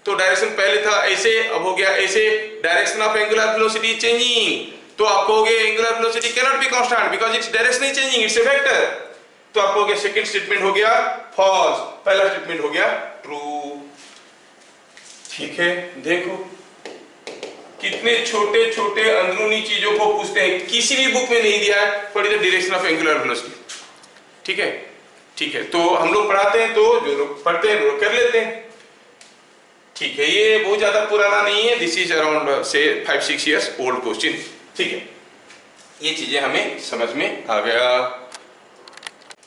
तो डायरेक्शन पहले था ऐसे, अब हो गया ऐसे। Direction of angular velocity changing, तो आप कहोगे angular velocity can not be constant because its direction is changing, it's a vector. तो आप कहोगे सेकंड स्टेटमेंट हो गया फॉल्स, पहला स्टेटमेंट हो गया ट्रू। ठीक है, देखो कितने छोटे छोटे अंदरूनी चीजों को पूछते हैं, किसी भी बुक में नहीं दिया है what is the direction of angular velocity. ठीक है, ठीक है, तो हम लोग पढ़ाते हैं तो जो लोग पढ़ते हैं वो लोग कर लेते हैं। ठीक है, ये बहुत ज्यादा पुराना नहीं है, दिस इज अराउंड से 5-6 इयर्स ओल्ड क्वेश्चन। ठीक है, ये चीजें हमें समझ में आ गया।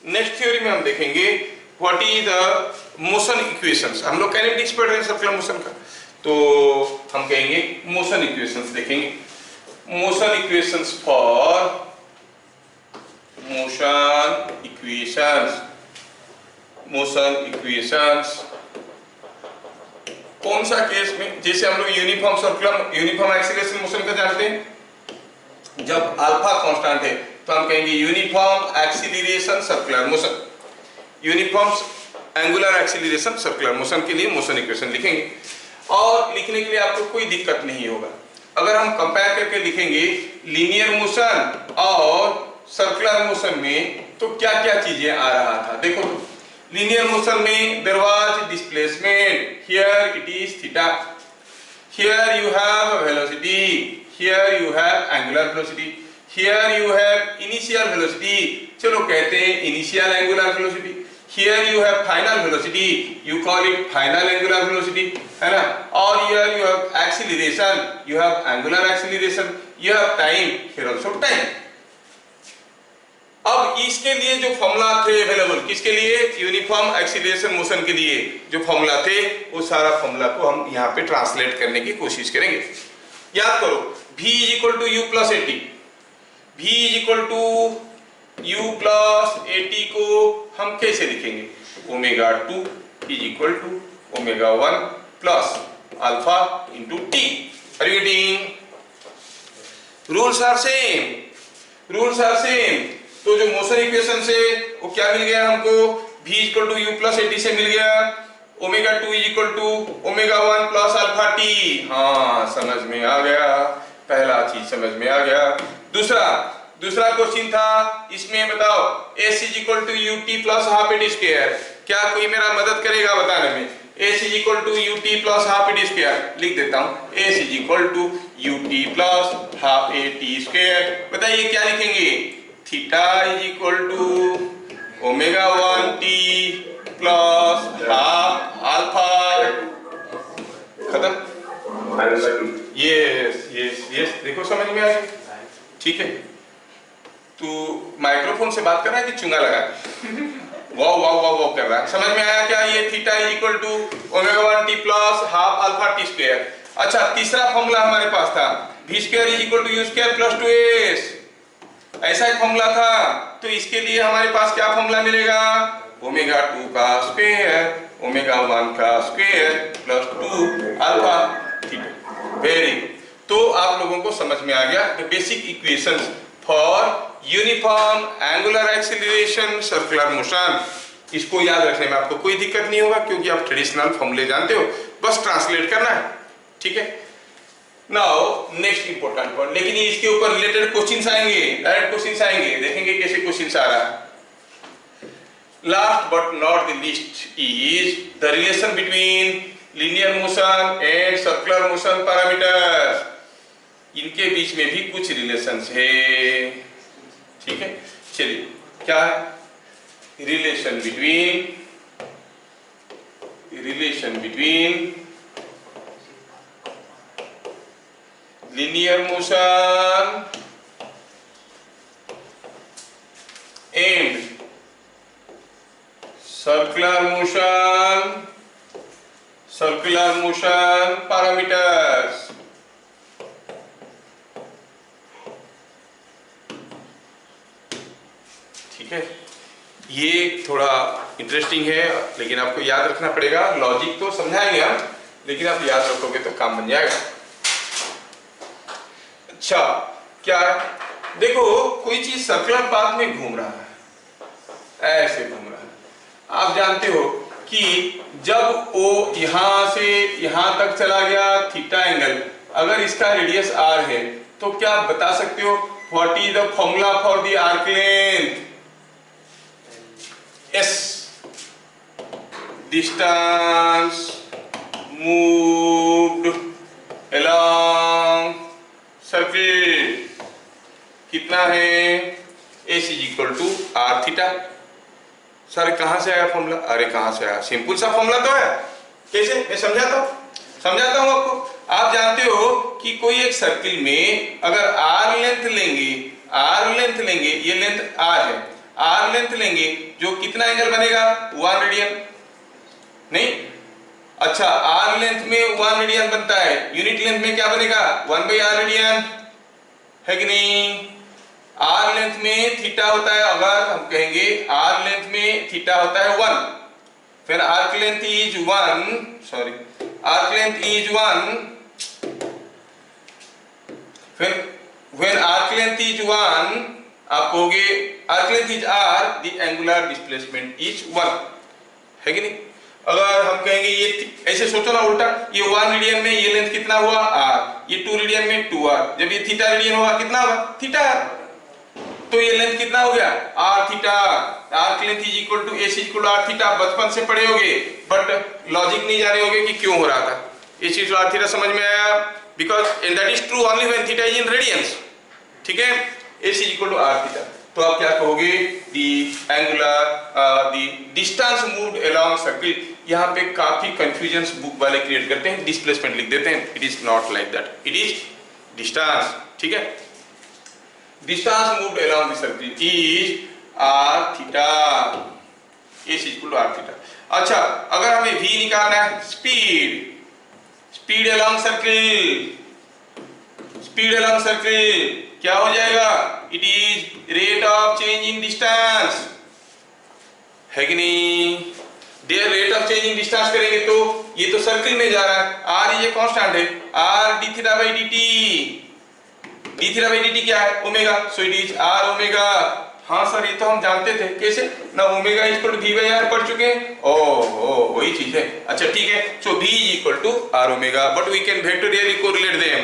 नेक्स्ट थ्योरी में हम देखेंगे what is the motion equations. हम लोग काइनेटिक्स पढ़ रहे हैं सर्कुलर मोशन का, तो हम कहेंगे मोशन इक्वेशंस देखेंगे। Motion equations for motion equations, motion equations कौन सा केस में? जैसे हम लोग uniform circular uniform acceleration motion का जानते हैं, जब अल्फा कांस्टेंट है तो हम कहेंगे uniform acceleration circular motion, uniform angular acceleration circular motion के लिए मोशन इक्वेशन लिखेंगे। और लिखने के लिए आपको कोई दिक्कत नहीं होगा। अगर हम कंपेयर करके लिखेंगे लीनियर मोशन और सर्कुलर मोशन में, तो क्या क्या चीजें आ रहा था देखो। लीनियर मोशन में there was displacement, here it is theta, here you have velocity, here you have angular velocity, here you have initial velocity, चलो कहते हैं initial angular velocity, here you have final velocity, you call it final angular velocity, है ना। और here you have acceleration, you have angular acceleration, you have time, here also time। अब इसके लिए जो फॉर्मूला थे अवेलेबल, किसके लिए? यूनिफॉर्म एक्सीलरेशन मोशन के लिए जो फॉर्मूला थे, वो सारा फॉर्मूला को हम यहाँ पे ट्रांसलेट करने की कोशिश करेंगे। याद करो v is equal to u plus at, v is equal to u plus at को हम कैसे लिखेंगे? Omega 2 is equal to omega 1 plus alpha into t। Are you getting? Rules are same, rules are same। तो जो motion equation से वो क्या मिल गया हमको? v is equal to u plus at से मिल गया, omega 2 is equal to omega 1 plus alpha t। हाँ, समझ में आ गया, पहला चीज समझ में आ गया। दूसरा क्वेश्चन था, इसमें बताओ s is equal to ut plus half at square, क्या कोई मेरा मदद करेगा बताने में? s is equal to ut plus half at square लिख देता हूँ, s is equal to ut plus half at square। बताइए क्या लिखेंगे? Theta is equal to omega 1t plus half alpha। खत्म। यस, देखो समझ में आ गया। ठीक है, तू माइक्रोफोन से बात कर रहा है कि चुंगा लगा? वाव वाव वाव वाव कर रहा है। समझ में आया क्या? ये theta is equal to omega 1t plus half alpha T square. अच्छा, तीसरा फॉर्मूला हमारे पास था v square is equal to u square plus 2s, ऐसा एक फॉर्मूला था। तो इसके लिए हमारे पास क्या फॉर्मूला मिलेगा? ओमेगा 2 का स्क्वायर ओमेगा 1 का square plus 2 alpha theta. Very good, तो आप लोगों को समझ में आ गया the basic equations for uniform angular acceleration circular motion. इसको याद रखने में आपको कोई दिक्कत नहीं होगा क्योंकि आप ट्रेडिशनल फॉर्मूले जानते हो, बस ट्रांसलेट करना है। ठीक है, नाउ नेक्स्ट इंपॉर्टेंट पॉइंट, लेकिन इसके ऊपर रिलेटेड क्वेश्चंस आएंगे, डायरेक्ट क्वेश्चंस आएंगे, देखेंगे कैसे क्वेश्चंस आ रहा है। Last but not the least is the relation between linear motion and circular motion parameters. इनके बीच में भी कुछ रिलेशंस है। ठीक है, चलिए क्या है? Relation between linear motion and circular motion parameters. ठीक है, ये थोड़ा इंटरेस्टिंग है, लेकिन आपको याद रखना पड़ेगा। लॉजिक तो समझाएंगे हम, लेकिन आप याद रखोगे तो काम बन जाएगा। अच्छा, क्या है, देखो कोई चीज सर्कुलर पाथ में घूम रहा है, ऐसे घूम रहा है। आप जानते हो कि जब O यहां से यहां तक चला गया थीटा एंगल, अगर इसका रेडियस r है, तो क्या आप बता सकते हो what is the formula for the arc length? S, distance moved along circle कितना है? S is equal to R theta. Sir कहां से आया फॉर्मूला? अरे कहां से आया, सिंपल सा फॉर्मूला तो है। कैसे, मैं समझाता हूं आपको। आप जानते हो कि कोई एक सर्किल में अगर आर लेंथ लेंगे, ये लेंथ आर है, आर लेंथ लेंगे, जो कितना एंगल बनेगा? 1 रेडियन। नहीं, अच्छा, आर लेंथ में 1 रेडियन बनता है, यूनिट लेंथ में क्या बनेगा? 1/r रेडियन, है कि नहीं? आर लेंथ में थीटा होता है, अगर हम कहेंगे आर लेंथ में थीटा होता है 1, फिर आर्क लेंथ इज 1, फिर व्हेन आर्क लेंथ इज 1, आप कहोगे arc length is r, the angular displacement is 1, है कि नहीं? अगर हम कहेंगे ये ऐसे सोचो ना उल्टा, ये 1 रेडियन में ये लेंथ कितना हुआ? r, ये 2 रेडियन में 2r, जब ये थीटा रेडियन होगा कितना होगा? थीटा, तो ये लेंथ कितना हो गया? r theta. Arc length is equal to s equal to r theta. बचपन से पढ़े होगे, बट लॉजिक नहीं जाने होगे कि क्यों हो रहा था। s इक्वल r थीटा समझ में आया? Because and that is true only when theta is in radians. ठीक है, s is equal to r theta. तो आप क्या कहोगे? The distance moved along circle. यहाँ पे काफी कंफ्यूजन्स बुक वाले क्रिएट करते हैं, डिस्प्लेसमेंट लिख देते हैं। It is not like that, it is distance. ठीक है, distance moved along the circle is r theta, s equal to r theta। अच्छा, अगर हमें v निकालना है, स्पीड along circle क्या हो जाएगा? It is rate of change in distance, है कि नहीं? There rate of change in distance करेंगे तो ये तो सर्किल में जा रहा है, r ये कांस्टेंट है, r d theta by dt। d theta by dt क्या है? Omega, so it is r omega. हाँ सर, ये तो हम जानते थे। कैसे ना? Omega equal to v by r पढ़ चुके हैं। ओह, वही चीज है। अच्छा ठीक है, so v equal to r omega, but we can vectorially correlate them.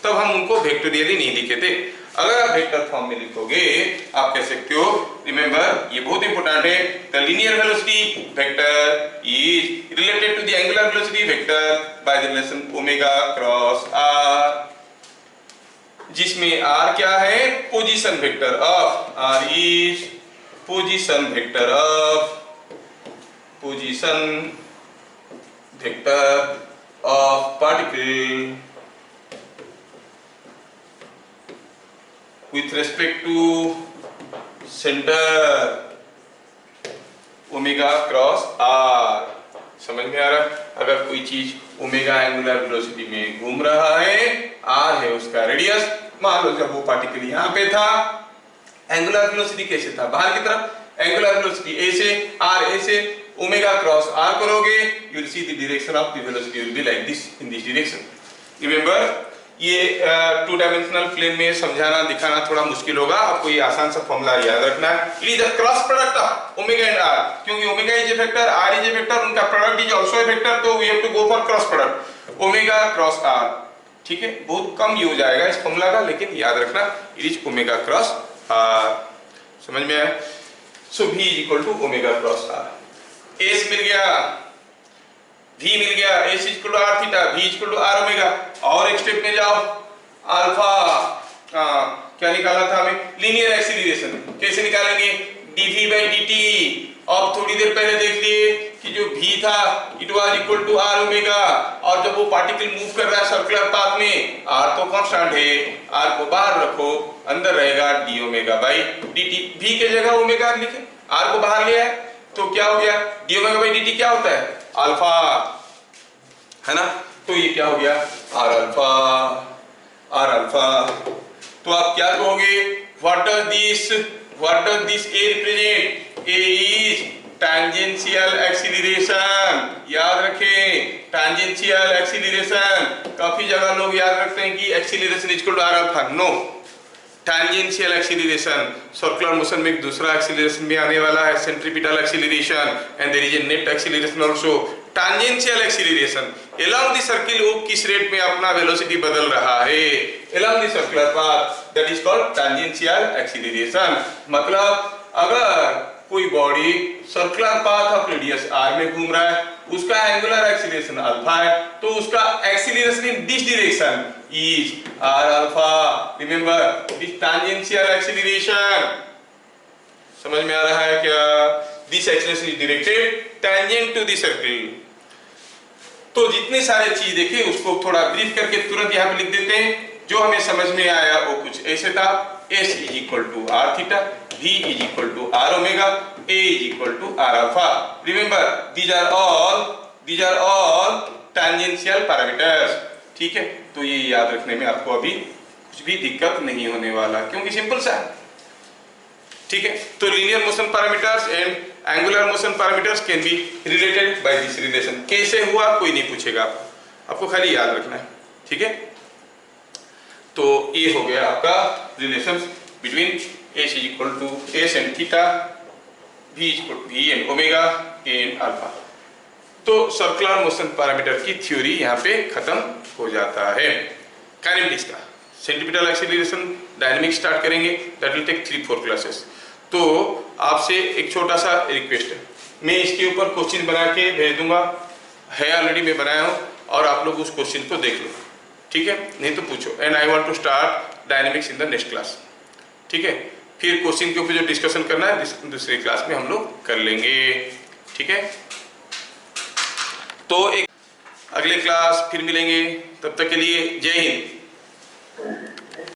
तब हम उनको वेक्टोरियली नहीं लिखे थे। अगर आप वेक्टर फॉर्म में लिखोगे, आप कह सकते हो, रिमेंबर ये बहुत इंपॉर्टेंट है, the linear velocity vector is related to the angular velocity vector by the relation omega cross r, जिसमें r क्या है? Position vector of, r is position vector of particle with respect to center omega cross r। समझ में आ रहा? अगर कोई चीज ओमेगा एंगुलर वेलोसिटी में घूम रहा है, r है उसका रेडियस, मान लो जब वो पार्टिकल यहाँ पे था, एंगुलर वेलोसिटी कैसे था? बाहर की तरफ, एंगुलर वेलोसिटी ऐसे, r ऐसे, ओमेगा क्रॉस r करोगे, you will see the direction of the velocity will be like this, in this direction। Remember, ये 2 डायमेंशनल प्लेन में समझाना दिखाना थोड़ा मुश्किल होगा, आपको ये आसान सा फॉर्मूला याद रखना है। It is the cross product of omega and r, क्योंकि omega is a vector, r is a vector, उनका product is also a vector, तो we have to go for cross product omega cross r। ठीक है, बहुत कम use आएगा इस formula का, लेकिन याद रखना it is omega cross r। समझ में आया? So v is equal to omega cross r। s मिल गया, v मिल गया, s equal to r theta, v equal to r omega. और एक स्टेप में जाओ, अल्फा क्या निकाला था हमें? Linear acceleration. कैसे निकालेंगे? dv by dt। अब थोड़ी देर पहले देख लिए कि जो v था it was equal to r omega, और जब वो पार्टिकल मूव कर रहा है सर्कुलर पाथ में, r तो कांस्टेंट है, r को बाहर रखो, अंदर रहेगा d omega by dt। v के जगह ओमेगा लिखे, r को बाहर ले आए, तो क्या हो गया, D omega by d T क्या होता है, अल्फा, है ना। तो ये क्या हो गया, आर अल्फा, आर अल्फा। तो आप क्या कहोगे, what does this A represent, A is tangential acceleration, याद रखें टैंजेंशियल एक्सीलरेशन। काफी जगह लोग याद रखते हैं कि acceleration is equal to R alpha, no, tangential acceleration. Circular motion में एक दूसरा एक्सीलरेशन भी आने वाला है, centripetal acceleration, and there is a net acceleration also. Tangential acceleration along the circle, वो किस रेट में अपना वेलोसिटी बदल रहा है along the circular path, that is called tangential acceleration. मतलब अगर कोई body circular path of radius r में घूम रहा है, उसका एंगुलर एक्सीलरेशन अल्फा है, तो उसका acceleration in this direction is r alpha. Remember this tangential acceleration, समझ में आ रहा है क्या, this acceleration is directed tangent to the circle. तो जितने सारे चीज देखे उसको थोड़ा ब्रीफ करके तुरंत यहाँ पे लिख देते हैं। जो हमें समझ में आया वो कुछ ऐसे था, S is equal to R theta, V is equal to R omega, A is equal to R alpha. Remember these are all tangential parameters, ठीक है। तो ये याद रखने में आपको अभी कुछ भी दिक्कत नहीं होने वाला, क्योंकि सिंपल सा है, ठीक है। तो linear motion parameters and angular motion parameters can be related by this relation. कैसे हुआ कोई नहीं पूछेगा, आपको खाली याद रखना है, ठीक है। तो ये हो गया आपका relation between S is equal to S and theta, V is equal to V and omega, A and alpha. तो सर्कुलर मोशन पैरामीटर की थ्योरी यहाँ पे खत्म हो जाता है। काइनेमेटिक्स का सेंट्रीपिटल एक्सीलरेशन डायनेमिक्स स्टार्ट करेंगे, दैट विल टेक 3-4 क्लासेस। तो आपसे एक छोटा सा रिक्वेस्ट है, मैं इसके ऊपर क्वेश्चन बना के भेज दूंगा, है ऑलरेडी मैं बनाया हूँ, और आप लोग उस क्वेश्चन को देख लो, ठीक है, नहीं तो पूछो। And I want to start dynamics in the next class, ठीक है। फिर क्वेश्चन के ऊपर जो डिस्कशन करना है दूसरी क्लास में हम लोग कर लेंगे, ठीक है। तो एक अगले क्लास फिर मिलेंगे, तब तक के लिए जय हिंद।